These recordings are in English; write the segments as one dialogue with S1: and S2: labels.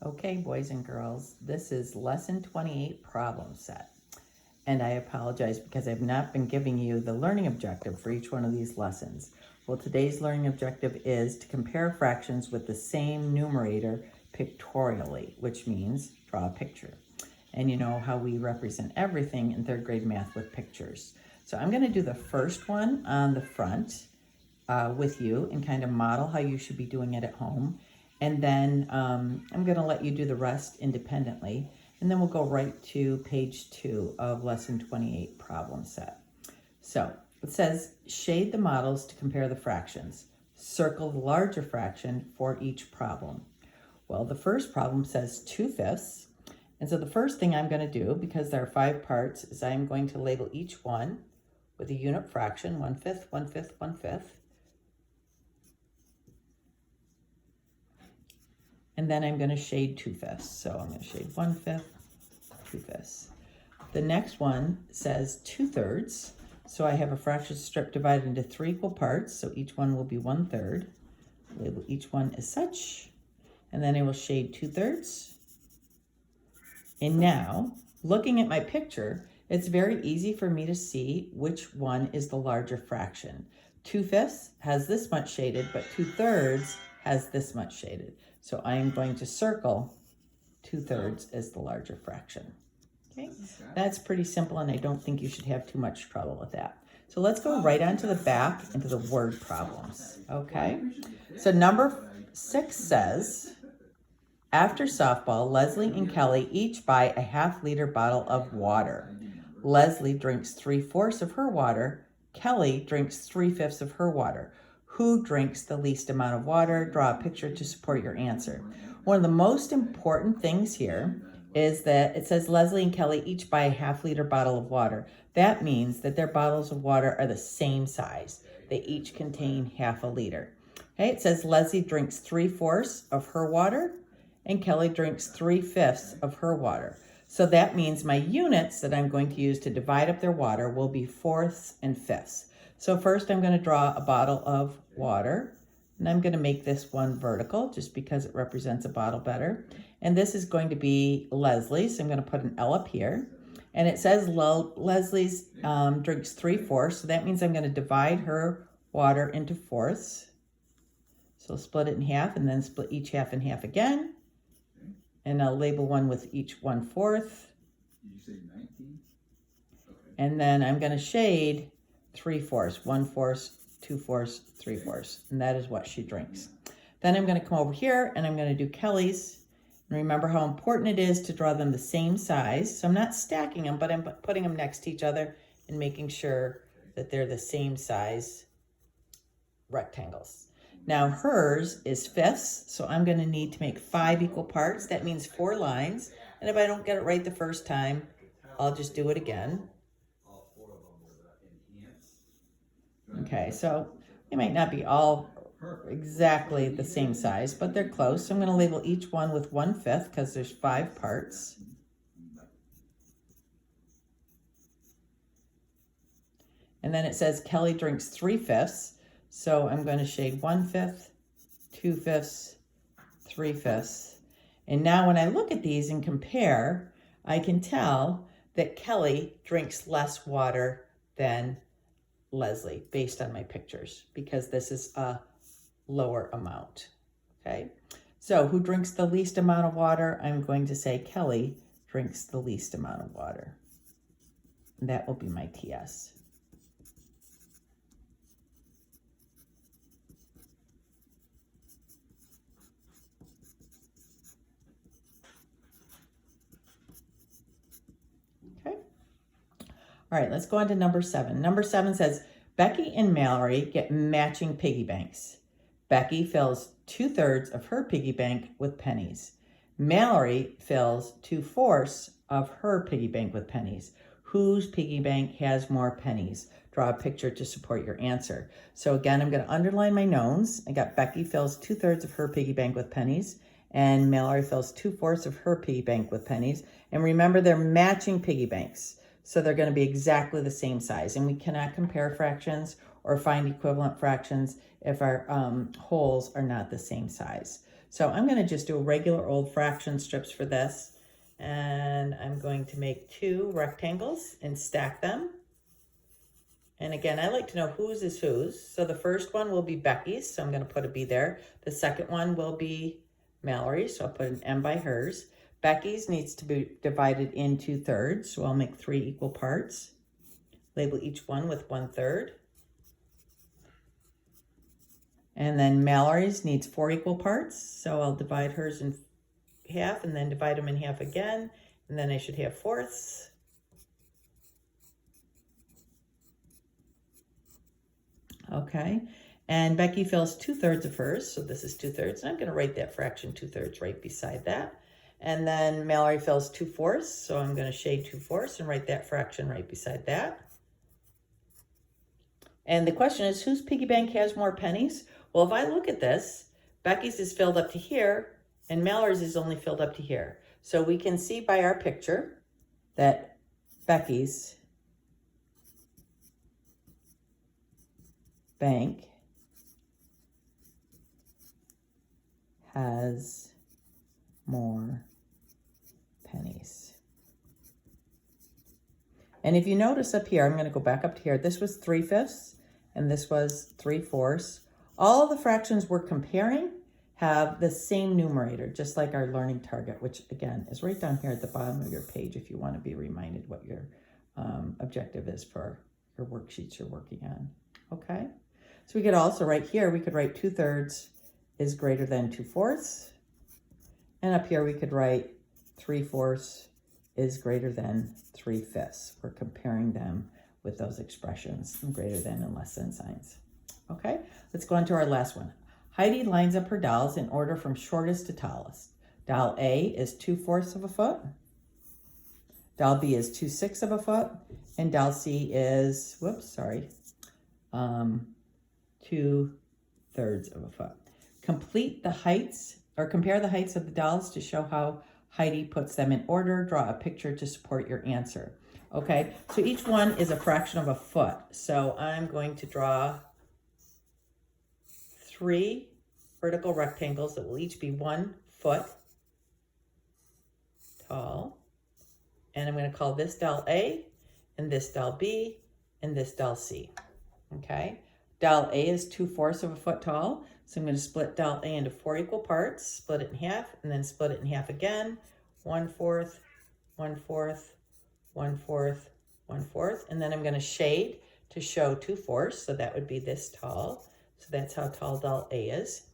S1: Okay, boys and girls, this is lesson 28 problem set. And I apologize because I've not been giving you the learning objective for each one of these lessons. Well, today's learning objective is to compare fractions with the same numerator pictorially, which means draw a picture. And you know how we represent everything in third grade math with pictures. So I'm going to do the first one on the front with you and kind of model how you should be doing it at home. And then I'm going to let you do the rest independently. And then we'll go right to page 2 of lesson 28 problem set. So it says, shade the models to compare the fractions. Circle the larger fraction for each problem. Well, the first problem says 2/5. And so the first thing I'm going to do, because there are 5 parts, is I'm going to label each one with a unit fraction, 1/5, 1/5, 1/5. And then I'm going to shade 2/5. So I'm going to shade 1/5, 2/5. The next one says 2/3. So I have a fraction strip divided into 3 equal parts. So each one will be 1/3. Label each one as such. And then I will shade 2/3. And now, looking at my picture, it's very easy for me to see which one is the larger fraction. 2/5 has this much shaded, but 2/3 has this much shaded. So I am going to circle 2/3 as the larger fraction. Okay, that's pretty simple, and I don't think you should have too much trouble with that. So let's go right onto the back into the word problems. Okay, so number 6 says, after softball, Leslie and Kelly each buy a half-liter bottle of water. Leslie drinks 3/4 of her water. Kelly drinks 3/5 of her water. Who drinks the least amount of water? Draw a picture to support your answer. One of the most important things here is that it says Leslie and Kelly each buy a half-liter bottle of water. That means that their bottles of water are the same size. They each contain half a liter. Okay, it says Leslie drinks 3/4 of her water and Kelly drinks 3/5 of her water. So that means my units that I'm going to use to divide up their water will be fourths and fifths. So first I'm going to draw a bottle of water, and I'm going to make this one vertical just because it represents a bottle better. And this is going to be Leslie, so I'm going to put an L up here. And it says Leslie's drinks 3/4, so that means I'm going to divide her water into fourths. So split it in half and then split each half in half again. And I'll label one with each 1/4.
S2: Did you say 19? Okay.
S1: And then I'm going to shade 3/4, 1/4, 2/4, 3/4. And that is what she drinks. Then I'm going to come over here and I'm going to do Kelly's. And remember how important it is to draw them the same size. So I'm not stacking them, but I'm putting them next to each other and making sure that they're the same size rectangles. Now hers is fifths, so I'm going to need to make 5 equal parts. That means 4 lines. And if I don't get it right the first time, I'll just do it again. Okay, so they might not be all exactly the same size, but they're close. So I'm going to label each one with 1/5 because there's 5 parts. And then it says Kelly drinks 3/5. So I'm going to shade 1/5, 2/5, 3/5. And now when I look at these and compare, I can tell that Kelly drinks less water than Leslie based on my pictures because this is a lower amount. Okay, so who drinks the least amount of water? I'm going to say Kelly drinks the least amount of water. And that will be my TS. Okay. All right, let's go on to number 7. Number 7 says, Becky and Mallory get matching piggy banks. Becky fills 2/3 of her piggy bank with pennies. Mallory fills 2/4 of her piggy bank with pennies. Whose piggy bank has more pennies? Draw a picture to support your answer. So again, I'm going to underline my knowns. I got Becky fills 2/3 of her piggy bank with pennies, and Mallory fills 2/4 of her piggy bank with pennies. And remember, they're matching piggy banks. So they're going to be exactly the same size. And we cannot compare fractions or find equivalent fractions if our wholes are not the same size. So I'm going to just do regular old fraction strips for this. And I'm going to make 2 rectangles and stack them. And again, I like to know whose is whose. So the first one will be Becky's, so I'm going to put a B there. The second one will be Mallory's, so I'll put an M by hers. Becky's needs to be divided in 2/3, so I'll make 3 equal parts. Label each one with 1/3. And then Mallory's needs 4 equal parts, so I'll divide hers in half and then divide them in half again, and then I should have 4ths. Okay, and Becky fills 2/3 of hers, so this is 2/3, and I'm going to write that fraction 2/3 right beside that. And then Mallory fills 2/4, so I'm going to shade 2/4 and write that fraction right beside that. And the question is, whose piggy bank has more pennies? Well, if I look at this, Becky's is filled up to here, and Mallory's is only filled up to here. So we can see by our picture that Becky's bank has more pennies. And if you notice up here, I'm going to go back up to here. This was 3/5 and this was 3/4. All the fractions we're comparing have the same numerator, just like our learning target, which again is right down here at the bottom of your page if you want to be reminded what your objective is for your worksheets you're working on. Okay, so we could also write here, we could write 2/3 is greater than 2/4. And up here we could write 3/4 is greater than 3/5. We're comparing them with those expressions, greater than and less than signs. Okay, let's go on to our last one. Heidi lines up her dolls in order from shortest to tallest. Doll A is 2/4 of a foot. Doll B is 2/6 of a foot. And doll C is, 2/3 of a foot. Complete the heights, or compare the heights of the dolls to show how Heidi puts them in order. Draw a picture to support your answer. Okay, so each one is a fraction of a foot. So I'm going to draw 3 vertical rectangles that will each be 1 foot tall. And I'm going to call this doll A, and this doll B, and this doll C. Okay, doll A is 2/4 of a foot tall. So I'm going to split doll A into 4 equal parts, split it in half, and then split it in half again. 1/4, 1/4, 1/4, 1/4. And then I'm going to shade to show 2/4. So that would be this tall. So that's how tall doll A is.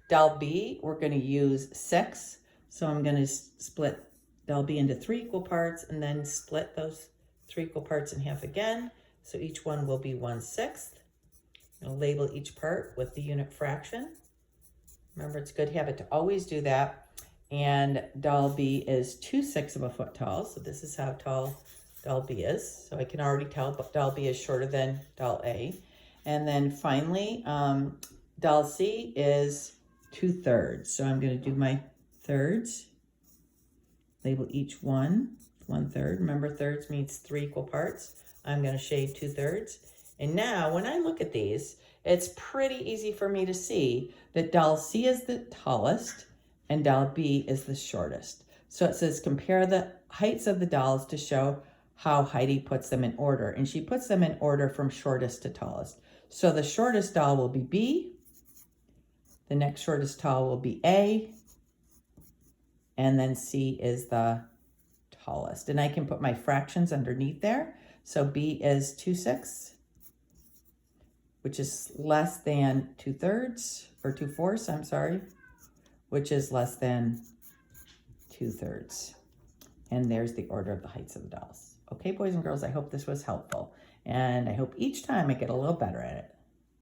S1: Doll B, we're going to use 6. So I'm going to split doll B into 3 equal parts and then split those 3 equal parts in half again. So each one will be 1/6. I'll label each part with the unit fraction. Remember, it's a good habit to always do that. And doll B is 2/6 of a foot tall. So this is how tall doll B is. So I can already tell doll B is shorter than doll A. And then finally, doll C is 2/3. So I'm going to do my thirds. Label each one 1/3. Remember, thirds means 3 equal parts. I'm going to shade 2/3. And now when I look at these, it's pretty easy for me to see that doll C is the tallest and doll B is the shortest. So it says compare the heights of the dolls to show how Heidi puts them in order. And she puts them in order from shortest to tallest. So the shortest doll will be B. The next shortest doll will be A. And then C is the tallest. And I can put my fractions underneath there. So B is 2/6. Which is less than 2/3, or 2/4, I'm sorry, which is less than 2/3. And there's the order of the heights of the dolls. Okay, boys and girls, I hope this was helpful. And I hope each time I get a little better at it.